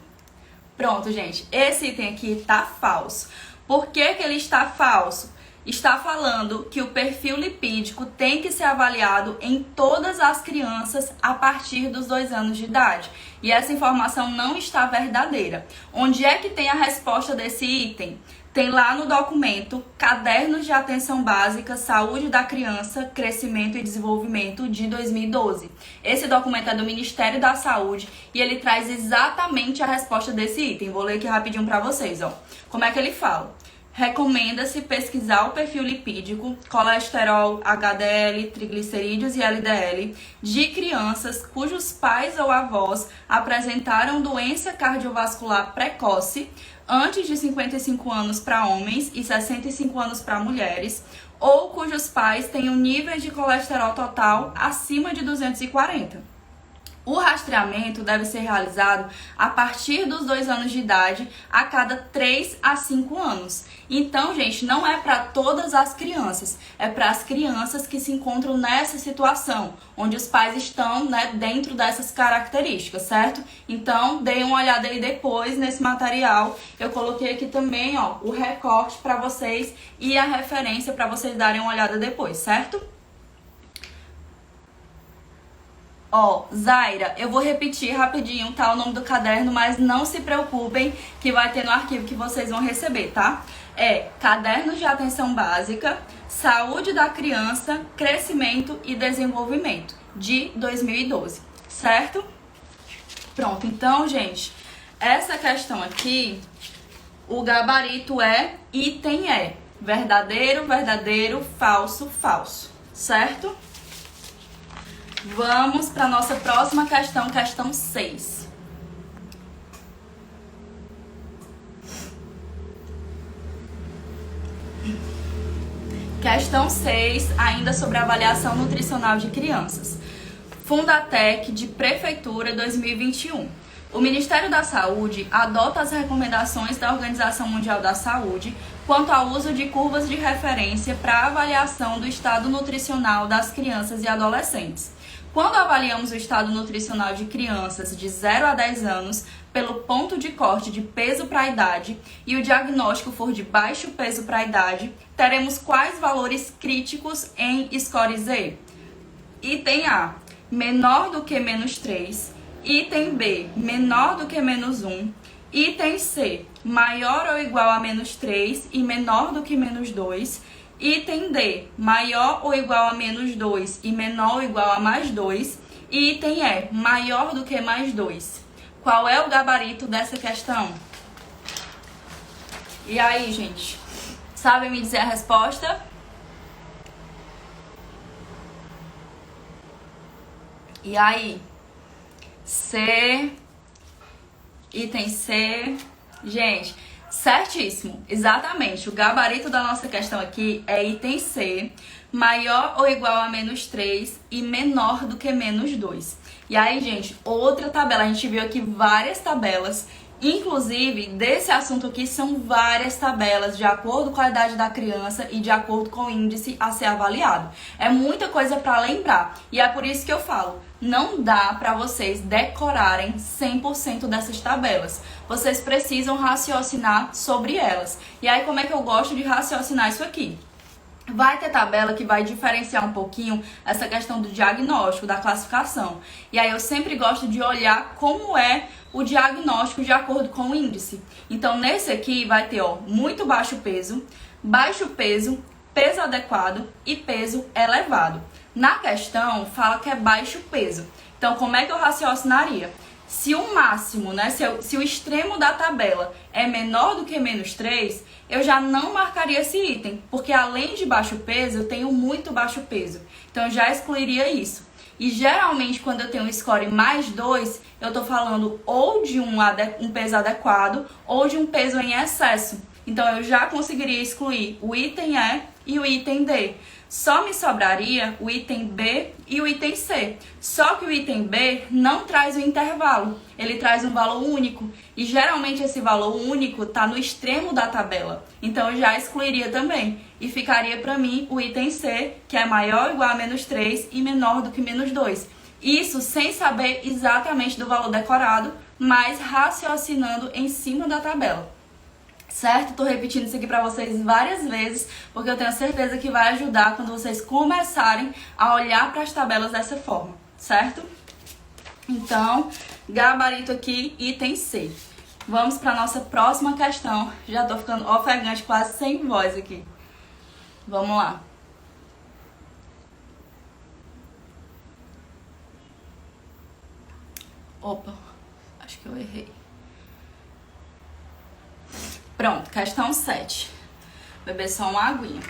Pronto, gente. Esse item aqui tá falso. Por que que ele está falso? Está falando que o perfil lipídico tem que ser avaliado em todas as crianças a partir dos 2 anos de idade. E essa informação não está verdadeira. Onde é que tem a resposta desse item? Tem lá no documento Cadernos de Atenção Básica, Saúde da Criança, Crescimento e Desenvolvimento de 2012. Esse documento é do Ministério da Saúde e ele traz exatamente a resposta desse item. Vou ler aqui rapidinho para vocês, ó. Como é que ele fala? Recomenda-se pesquisar o perfil lipídico, colesterol, HDL, triglicerídeos e LDL de crianças cujos pais ou avós apresentaram doença cardiovascular precoce antes de 55 anos para homens e 65 anos para mulheres, ou cujos pais tenham níveis de colesterol total acima de 240. O rastreamento deve ser realizado a partir dos 2 anos de idade, a cada 3 a 5 anos. Então, gente, não é para todas as crianças, é para as crianças que se encontram nessa situação, onde os pais estão, né, dentro dessas características, certo? Então, deem uma olhada aí depois nesse material. Eu coloquei aqui também, ó, o recorte para vocês e a referência para vocês darem uma olhada depois, certo? Ó, Zaira, eu vou repetir rapidinho, tá, o nome do caderno, mas não se preocupem que vai ter no arquivo que vocês vão receber, tá? É Cadernos de Atenção Básica, Saúde da Criança, Crescimento e Desenvolvimento, de 2012, certo? Pronto, então, gente, essa questão aqui, o gabarito é item é verdadeiro, verdadeiro, falso, falso, certo? Vamos para a nossa próxima questão, questão 6. Questão 6, ainda sobre avaliação nutricional de crianças. Fundatec de Prefeitura 2021. O Ministério da Saúde adota as recomendações da Organização Mundial da Saúde quanto ao uso de curvas de referência para avaliação do estado nutricional das crianças e adolescentes. Quando avaliamos o estado nutricional de crianças de 0 a 10 anos pelo ponto de corte de peso para a idade e o diagnóstico for de baixo peso para a idade, teremos quais valores críticos em score Z? Item A, menor do que -3. Item B, menor do que -1. Item C, maior ou igual a -3 e menor do que -2. Item D, maior ou igual a -2 e menor ou igual a +2. E item E, maior do que +2. Qual é o gabarito dessa questão? E aí, gente? Sabem me dizer a resposta? E aí? C, item C, gente, certíssimo, exatamente, o gabarito da nossa questão aqui é item C, maior ou igual a -3 e menor do que -2. E aí, gente, outra tabela, a gente viu aqui várias tabelas, inclusive desse assunto aqui são várias tabelas de acordo com a idade da criança e de acordo com o índice a ser avaliado. É muita coisa para lembrar e é por isso que eu falo, não dá para vocês decorarem 100% dessas tabelas. Vocês precisam raciocinar sobre elas. E aí, como é que eu gosto de raciocinar isso aqui? Vai ter tabela que vai diferenciar um pouquinho essa questão do diagnóstico, da classificação. E aí eu sempre gosto de olhar como é o diagnóstico de acordo com o índice. Então, nesse aqui vai ter, muito baixo peso, peso adequado e peso elevado. Na questão, fala que é baixo peso. Então, como é que eu raciocinaria? Se o máximo, né, se o extremo da tabela é menor do que -3, eu já não marcaria esse item, porque além de baixo peso, eu tenho muito baixo peso. Então, eu já excluiria isso. E geralmente, quando eu tenho um score +2, eu tô falando ou de um peso adequado ou de um peso em excesso. Então, eu já conseguiria excluir o item E e o item D. Só me sobraria o item B e o item C. Só que o item B não traz o intervalo, ele traz um valor único. E geralmente esse valor único está no extremo da tabela. Então eu já excluiria também. E ficaria para mim o item C, que é maior ou igual a -3 e menor do que -2. Isso sem saber exatamente do valor decorado, mas raciocinando em cima da tabela. Certo? Tô repetindo isso aqui pra vocês várias vezes, porque eu tenho certeza que vai ajudar quando vocês começarem a olhar para as tabelas dessa forma, certo? Então, gabarito aqui, item C. Vamos para nossa próxima questão. Já tô ficando ofegante, quase sem voz aqui. Vamos lá. Opa, acho que eu errei. Pronto, questão 7. Beber só uma aguinha.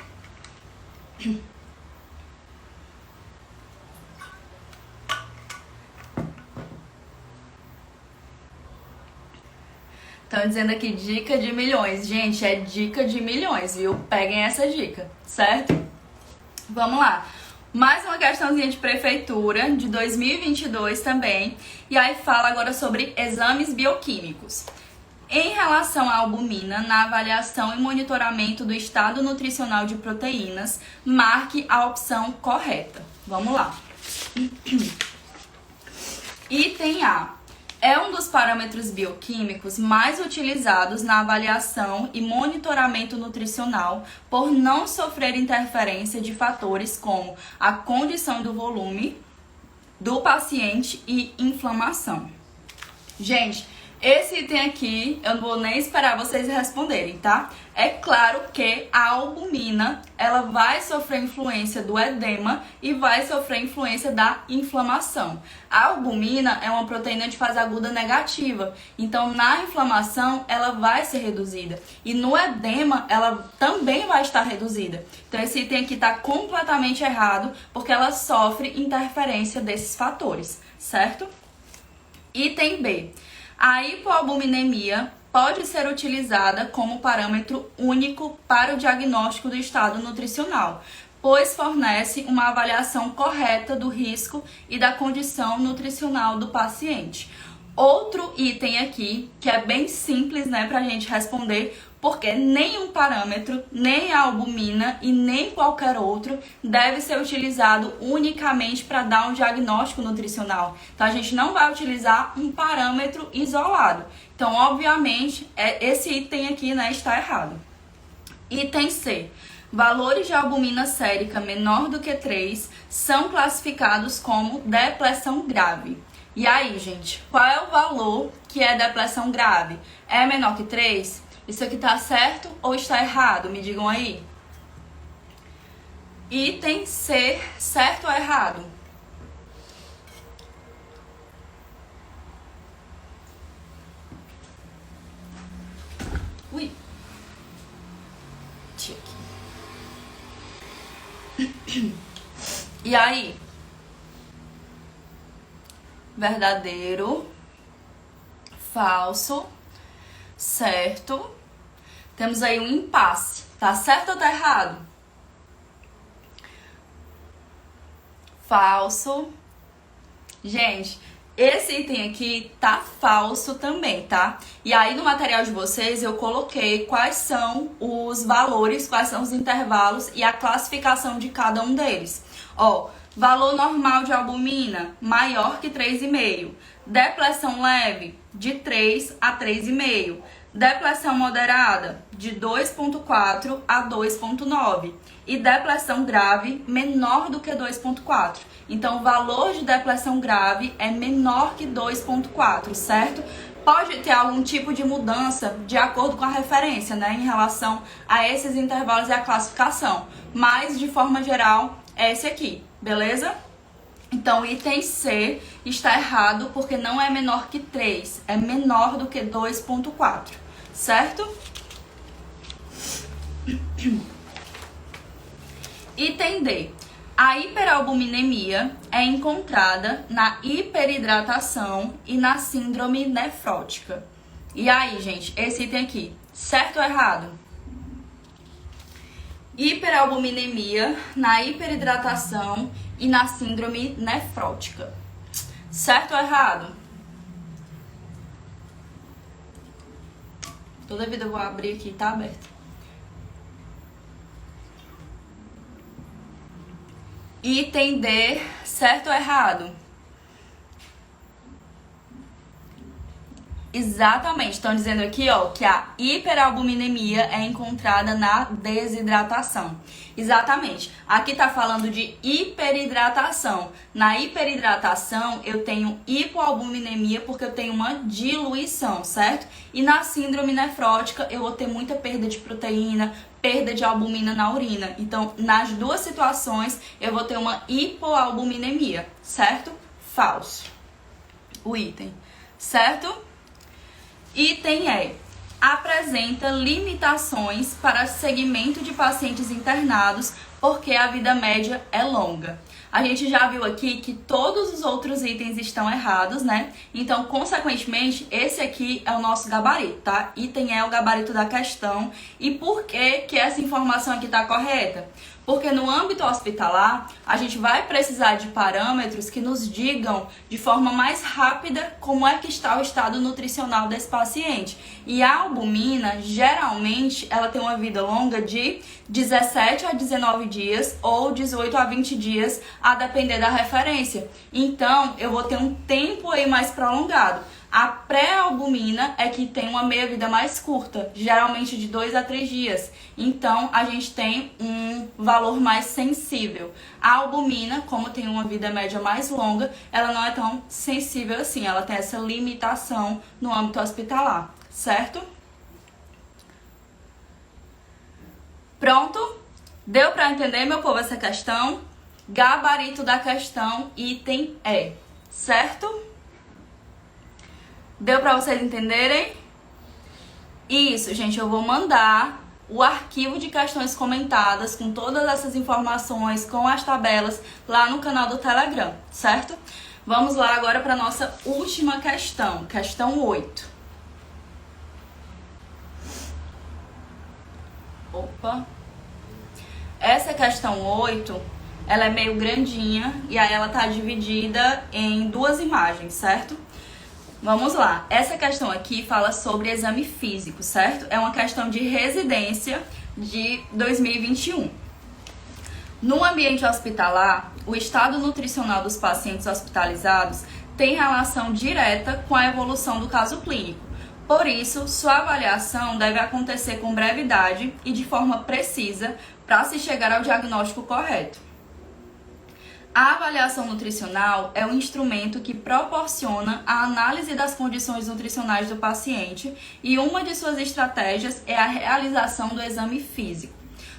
Estão dizendo aqui dica de milhões. Gente, é dica de milhões, viu? Peguem essa dica, certo? Vamos lá. Mais uma questãozinha de prefeitura, de 2022 também. E aí fala agora sobre exames bioquímicos. Em relação à albumina, na avaliação e monitoramento do estado nutricional de proteínas, marque a opção correta. Vamos lá. Item A. É um dos parâmetros bioquímicos mais utilizados na avaliação e monitoramento nutricional por não sofrer interferência de fatores como a condição do volume do paciente e inflamação. Gente, esse item aqui, eu não vou nem esperar vocês responderem, tá? É claro que a albumina, ela vai sofrer influência do edema e vai sofrer influência da inflamação. A albumina é uma proteína de fase aguda negativa, então na inflamação ela vai ser reduzida. E no edema ela também vai estar reduzida. Então esse item aqui está completamente errado, porque ela sofre interferência desses fatores, certo? Item B. A hipoalbuminemia pode ser utilizada como parâmetro único para o diagnóstico do estado nutricional. pois fornece uma avaliação correta do risco e da condição nutricional do paciente. Outro item aqui, que é bem simples, né, pra gente responder, porque nenhum parâmetro, nem a albumina e nem qualquer outro deve ser utilizado unicamente para dar um diagnóstico nutricional. Então a gente não vai utilizar um parâmetro isolado. Então, obviamente, esse item aqui, né, está errado. Item C. Valores de albumina sérica menor do que 3 são classificados como depressão grave. E aí, gente, qual é o valor que é depressão grave? É menor que 3? Isso aqui tá certo ou está errado? Me digam aí. Item C, certo ou errado? Ui. E aí? Verdadeiro, falso, certo? Temos aí um impasse. Tá certo ou tá errado? Falso. Gente, esse item aqui tá falso também, tá? E aí no material de vocês eu coloquei quais são os valores, quais são os intervalos e a classificação de cada um deles. Ó, valor normal de albumina maior que 3,5. Depressão leve de 3 a 3,5. Depressão moderada de 2,4 a 2,9 e depressão grave menor do que 2,4. Então, o valor de depressão grave é menor que 2,4, certo? Pode ter algum tipo de mudança de acordo com a referência, né, em relação a esses intervalos e a classificação, mas de forma geral é esse aqui, beleza? Então, item C está errado porque não é menor que 3, é menor do que 2,4, certo? Item D. A hiperalbuminemia é encontrada na hiperidratação e na síndrome nefrótica. E aí, gente, esse item aqui, certo ou errado? Hiperalbuminemia na hiperidratação e na síndrome nefrótica. Certo ou errado? Toda vida eu vou abrir aqui, tá aberto. Item D, certo ou errado? Exatamente, estão dizendo aqui, ó, que a hiperalbuminemia é encontrada na desidratação. Exatamente. Aqui tá falando de hiperidratação. Na hiperidratação, eu tenho hipoalbuminemia porque eu tenho uma diluição, certo? E na síndrome nefrótica, eu vou ter muita perda de proteína, perda de albumina na urina. Então, nas duas situações, eu vou ter uma hipoalbuminemia, certo? Falso. O item, certo? Item E. Apresenta limitações para segmento de pacientes internados porque a vida média é longa. A gente já viu aqui que todos os outros itens estão errados, né? Então, consequentemente, esse aqui é o nosso gabarito, tá? Item E é o gabarito da questão. E por que que essa informação aqui está correta? Porque no âmbito hospitalar, a gente vai precisar de parâmetros que nos digam de forma mais rápida como é que está o estado nutricional desse paciente. E a albumina, geralmente, ela tem uma vida longa de 17 a 19 dias ou 18 a 20 dias, a depender da referência. Então, eu vou ter um tempo aí mais prolongado. A pré-albumina é que tem uma meia-vida mais curta, geralmente de 2 a 3 dias. Então, a gente tem um valor mais sensível. A albumina, como tem uma vida média mais longa, ela não é tão sensível assim. Ela tem essa limitação no âmbito hospitalar, certo? Pronto? Deu para entender, meu povo, essa questão? Gabarito da questão, item E, certo? Deu pra vocês entenderem? Isso, gente, eu vou mandar o arquivo de questões comentadas com todas essas informações, com as tabelas, lá no canal do Telegram, certo? Vamos lá agora para nossa última questão, questão 8. Opa! Essa questão 8, ela é meio grandinha e aí ela tá dividida em duas imagens, certo? Vamos lá. Essa questão aqui fala sobre exame físico, certo? É uma questão de residência de 2021. No ambiente hospitalar, o estado nutricional dos pacientes hospitalizados tem relação direta com a evolução do caso clínico. Por isso, sua avaliação deve acontecer com brevidade e de forma precisa para se chegar ao diagnóstico correto. A avaliação nutricional é um instrumento que proporciona a análise das condições nutricionais do paciente e uma de suas estratégias é a realização do exame físico.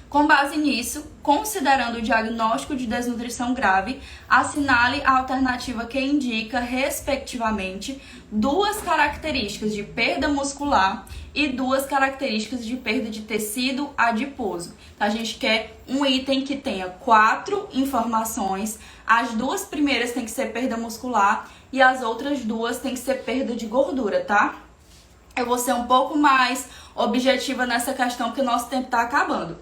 Com base nisso, considerando o diagnóstico de desnutrição grave, assinale a alternativa que indica, respectivamente, duas características de perda muscular e duas características de perda de tecido adiposo. Então, a gente quer um item que tenha 4 informações, as duas primeiras tem que ser perda muscular e as outras duas tem que ser perda de gordura, tá? Eu vou ser um pouco mais objetiva nessa questão porque o nosso tempo está acabando.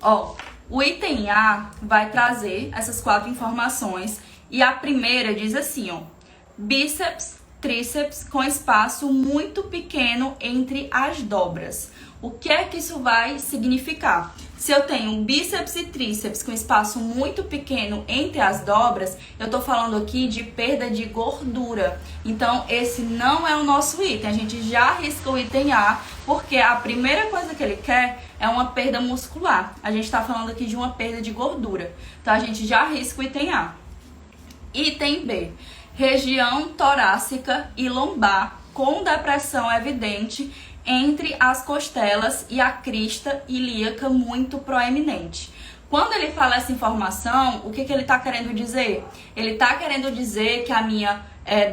Ó, o item A vai trazer essas 4 informações e a primeira diz assim, ó, bíceps, tríceps com espaço muito pequeno entre as dobras. O que é que isso vai significar? Se eu tenho bíceps e tríceps com espaço muito pequeno entre as dobras, eu tô falando aqui de perda de gordura. Então, esse não é o nosso item. A gente já arrisca o item A, porque a primeira coisa que ele quer é uma perda muscular. A gente tá falando aqui de uma perda de gordura. Então, a gente já arrisca o item A. Item B. Região torácica e lombar com depressão evidente entre as costelas e a crista ilíaca muito proeminente. Quando ele fala essa informação, o que ele está querendo dizer? Ele está querendo dizer que a minha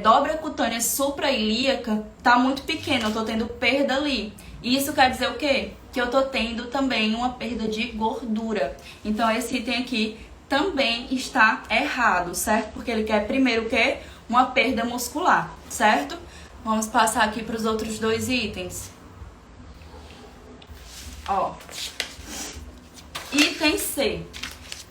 dobra cutânea suprailíaca está muito pequena, eu estou tendo perda ali. E isso quer dizer o quê? Que eu estou tendo também uma perda de gordura. Então esse item aqui também está errado, certo? Porque ele quer primeiro o quê? Uma perda muscular, certo? Vamos passar aqui para os outros dois itens. Ó, item C,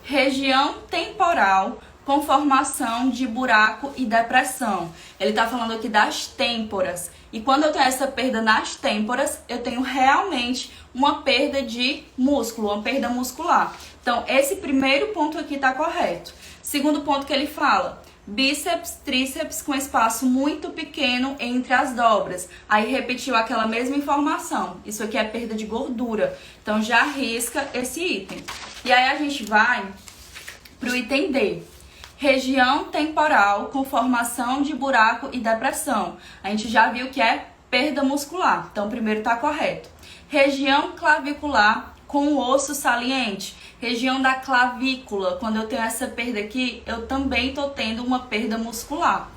região temporal com formação de buraco e depressão. Ele tá falando aqui das têmporas. E quando eu tenho essa perda nas têmporas, eu tenho realmente uma perda de músculo, uma perda muscular. Então, esse primeiro ponto aqui tá correto. Segundo ponto que ele fala, bíceps, tríceps com espaço muito pequeno entre as dobras. Aí repetiu aquela mesma informação. Isso aqui é perda de gordura. Então já arrisca esse item. E aí a gente vai pro item D. Região temporal com formação de buraco e depressão. A gente já viu que é perda muscular. Então primeiro tá correto. Região clavicular com osso saliente. Região da clavícula, quando eu tenho essa perda aqui, eu também estou tendo uma perda muscular.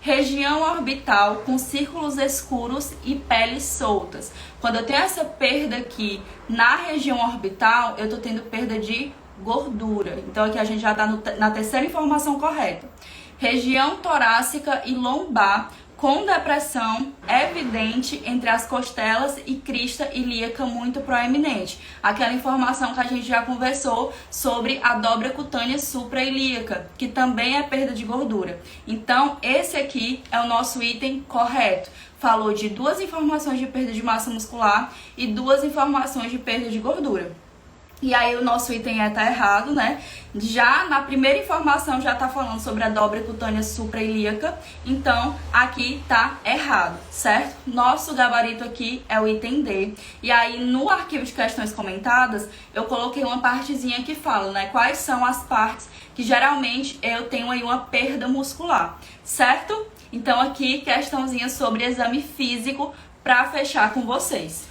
Região orbital com círculos escuros e peles soltas. Quando eu tenho essa perda aqui na região orbital, eu estou tendo perda de gordura. Então aqui a gente já está na terceira informação correta. Região torácica e lombar com depressão evidente entre as costelas e crista ilíaca muito proeminente. Aquela informação que a gente já conversou sobre a dobra cutânea suprailíaca, que também é perda de gordura. Então, esse aqui é o nosso item correto. Falou de 2 informações de perda de massa muscular e 2 informações de perda de gordura. E aí o nosso item E tá errado, né? Já na primeira informação já tá falando sobre a dobra cutânea suprailíaca, então aqui tá errado, certo? Nosso gabarito aqui é o item D. E aí no arquivo de questões comentadas, eu coloquei uma partezinha que fala, né? Quais são as partes que geralmente eu tenho aí uma perda muscular, certo? Então aqui questãozinha sobre exame físico pra fechar com vocês.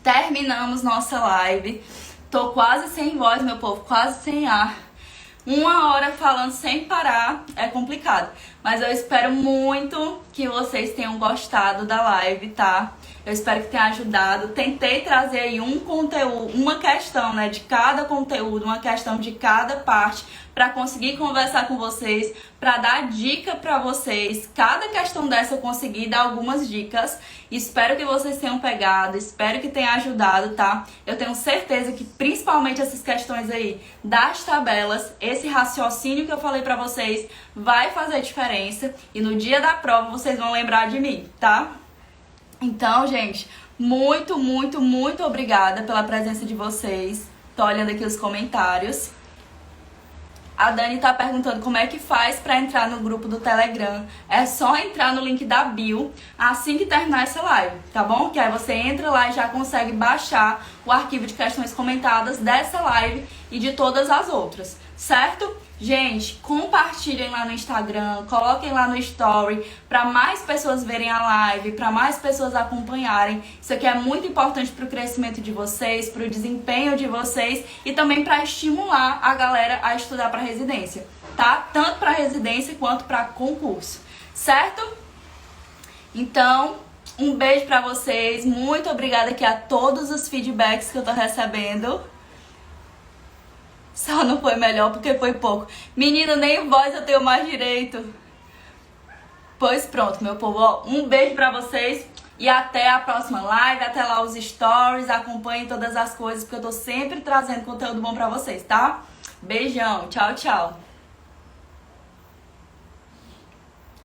Terminamos nossa live. Tô quase sem voz, meu povo, quase sem ar. 1 hora falando sem parar é complicado. Mas eu espero muito que vocês tenham gostado da live, tá? Eu espero que tenha ajudado. Tentei trazer aí um conteúdo, uma questão, né, de cada conteúdo, uma questão de cada parte, para conseguir conversar com vocês, para dar dica para vocês. Cada questão dessa eu consegui dar algumas dicas. Espero que vocês tenham pegado, espero que tenha ajudado, tá? Eu tenho certeza que principalmente essas questões aí das tabelas, esse raciocínio que eu falei para vocês vai fazer diferença e no dia da prova vocês vão lembrar de mim, tá? Então, gente, muito, muito, muito obrigada pela presença de vocês. Tô olhando aqui os comentários. A Dani tá perguntando como é que faz pra entrar no grupo do Telegram. É só entrar no link da bio assim que terminar essa live, tá bom? Que aí você entra lá e já consegue baixar o arquivo de questões comentadas dessa live e de todas as outras, certo? Gente, compartilhem lá no Instagram, coloquem lá no Story para mais pessoas verem a live, para mais pessoas acompanharem. Isso aqui é muito importante para o crescimento de vocês, para o desempenho de vocês e também para estimular a galera a estudar para residência, tá? Tanto para residência quanto para concurso, certo? Então, um beijo para vocês, muito obrigada aqui a todos os feedbacks que eu tô recebendo. Só não foi melhor porque foi pouco. Menino, nem voz eu tenho mais direito. Pois pronto, meu povo. Ó, um beijo pra vocês e até a próxima live. Até lá os stories. Acompanhem todas as coisas porque eu tô sempre trazendo conteúdo bom pra vocês, tá? Beijão. Tchau, tchau.